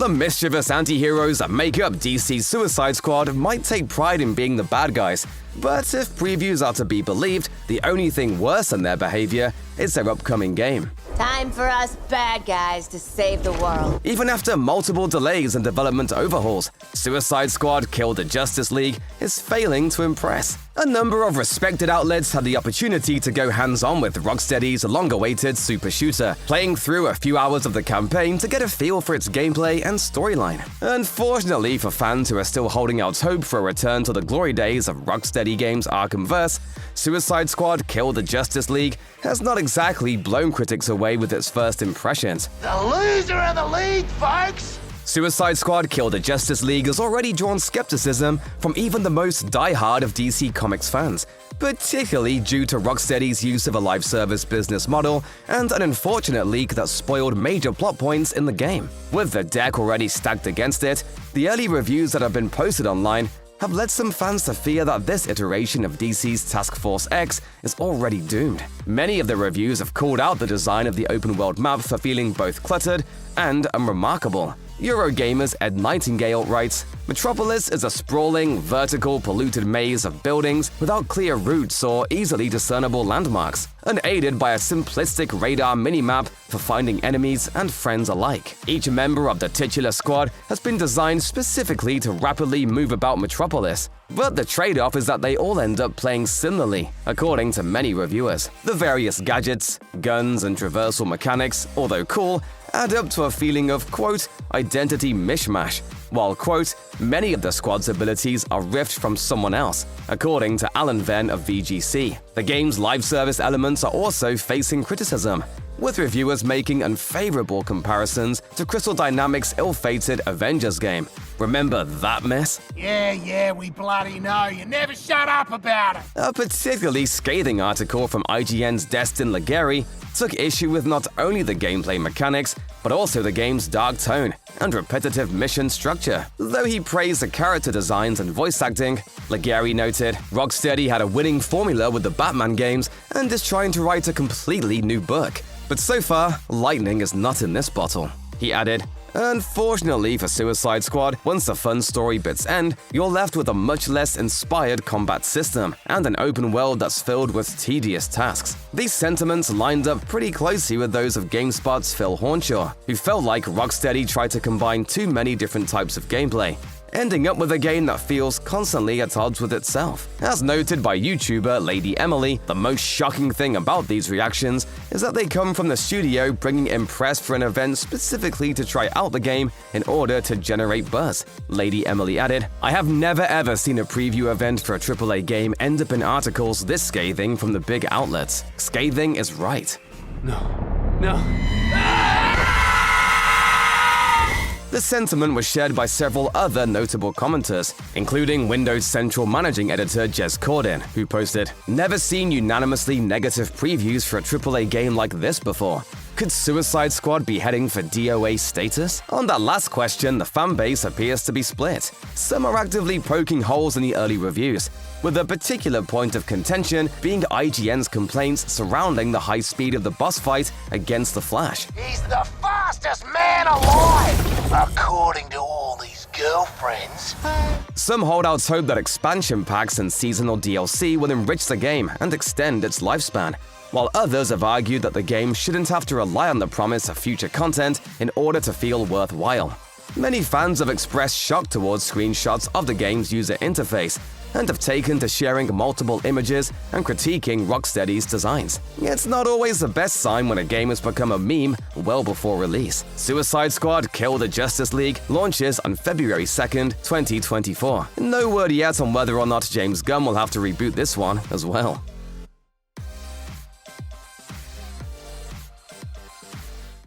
The mischievous anti-heroes that make up DC's Suicide Squad might take pride in being the bad guys, but if previews are to be believed, the only thing worse than their behavior is their upcoming game. Time for us bad guys to save the world. Even after multiple delays and development overhauls, Suicide Squad Kill the Justice League is failing to impress. A number of respected outlets had the opportunity to go hands-on with Rocksteady's long-awaited super shooter, playing through a few hours of the campaign to get a feel for its gameplay and storyline. Unfortunately for fans who are still holding out hope for a return to the glory days of Rocksteady games' Arkhamverse, Suicide Squad Kill the Justice League has not exactly blown critics away with its first impressions. The loser of the league, folks! Suicide Squad Kill the Justice League has already drawn skepticism from even the most die-hard of DC Comics fans, particularly due to Rocksteady's use of a live service business model and an unfortunate leak that spoiled major plot points in the game. With the deck already stacked against it, the early reviews that have been posted online have led some fans to fear that this iteration of DC's Task Force X is already doomed. Many of the reviews have called out the design of the open-world map for feeling both cluttered and unremarkable. Eurogamer's Ed Nightingale writes, "Metropolis is a sprawling, vertical, polluted maze of buildings without clear routes or easily discernible landmarks, unaided by a simplistic radar minimap for finding enemies and friends alike. Each member of the titular squad has been designed specifically to rapidly move about Metropolis, but the trade-off is that they all end up playing similarly, according to many reviewers. The various gadgets, guns, and traversal mechanics, although cool, add up to a feeling of, quote, identity mishmash, while, quote, many of the squad's abilities are riffed from someone else, according to Alan Venn of VGC. The game's live service elements are also facing criticism, with reviewers making unfavorable comparisons to Crystal Dynamics' ill-fated Avengers game. Remember that mess? Yeah, we bloody know. You never shut up about it. A particularly scathing article from IGN's Destin Legary took issue with not only the gameplay mechanics, but also the game's dark tone and repetitive mission structure. Though he praised the character designs and voice acting, Legary noted, Rocksteady had a winning formula with the Batman games and is trying to write a completely new book. But so far, lightning is not in this bottle. He added, unfortunately for Suicide Squad, once the fun story bits end, you're left with a much less inspired combat system and an open world that's filled with tedious tasks. These sentiments lined up pretty closely with those of GameSpot's Phil Hornshaw, who felt like Rocksteady tried to combine too many different types of gameplay, ending up with a game that feels constantly at odds with itself. As noted by YouTuber Lady Emily, the most shocking thing about these reactions is that they come from the studio bringing in press for an event specifically to try out the game in order to generate buzz. Lady Emily added, I have never ever seen a preview event for a AAA game end up in articles this scathing from the big outlets. Scathing is right. No. The sentiment was shared by several other notable commenters, including Windows Central Managing Editor Jez Corden, who posted, never seen unanimously negative previews for a AAA game like this before. Could Suicide Squad be heading for DOA status? On that last question, the fanbase appears to be split. Some are actively poking holes in the early reviews, with a particular point of contention being IGN's complaints surrounding the high speed of the boss fight against the Flash. He's the fastest man alive, according to all these girlfriends. Some holdouts hope that expansion packs and seasonal DLC will enrich the game and extend its lifespan, while others have argued that the game shouldn't have to rely on the promise of future content in order to feel worthwhile. Many fans have expressed shock towards screenshots of the game's user interface and have taken to sharing multiple images and critiquing Rocksteady's designs. It's not always the best sign when a game has become a meme well before release. Suicide Squad Kill the Justice League launches on February 2nd, 2024. No word yet on whether or not James Gunn will have to reboot this one as well.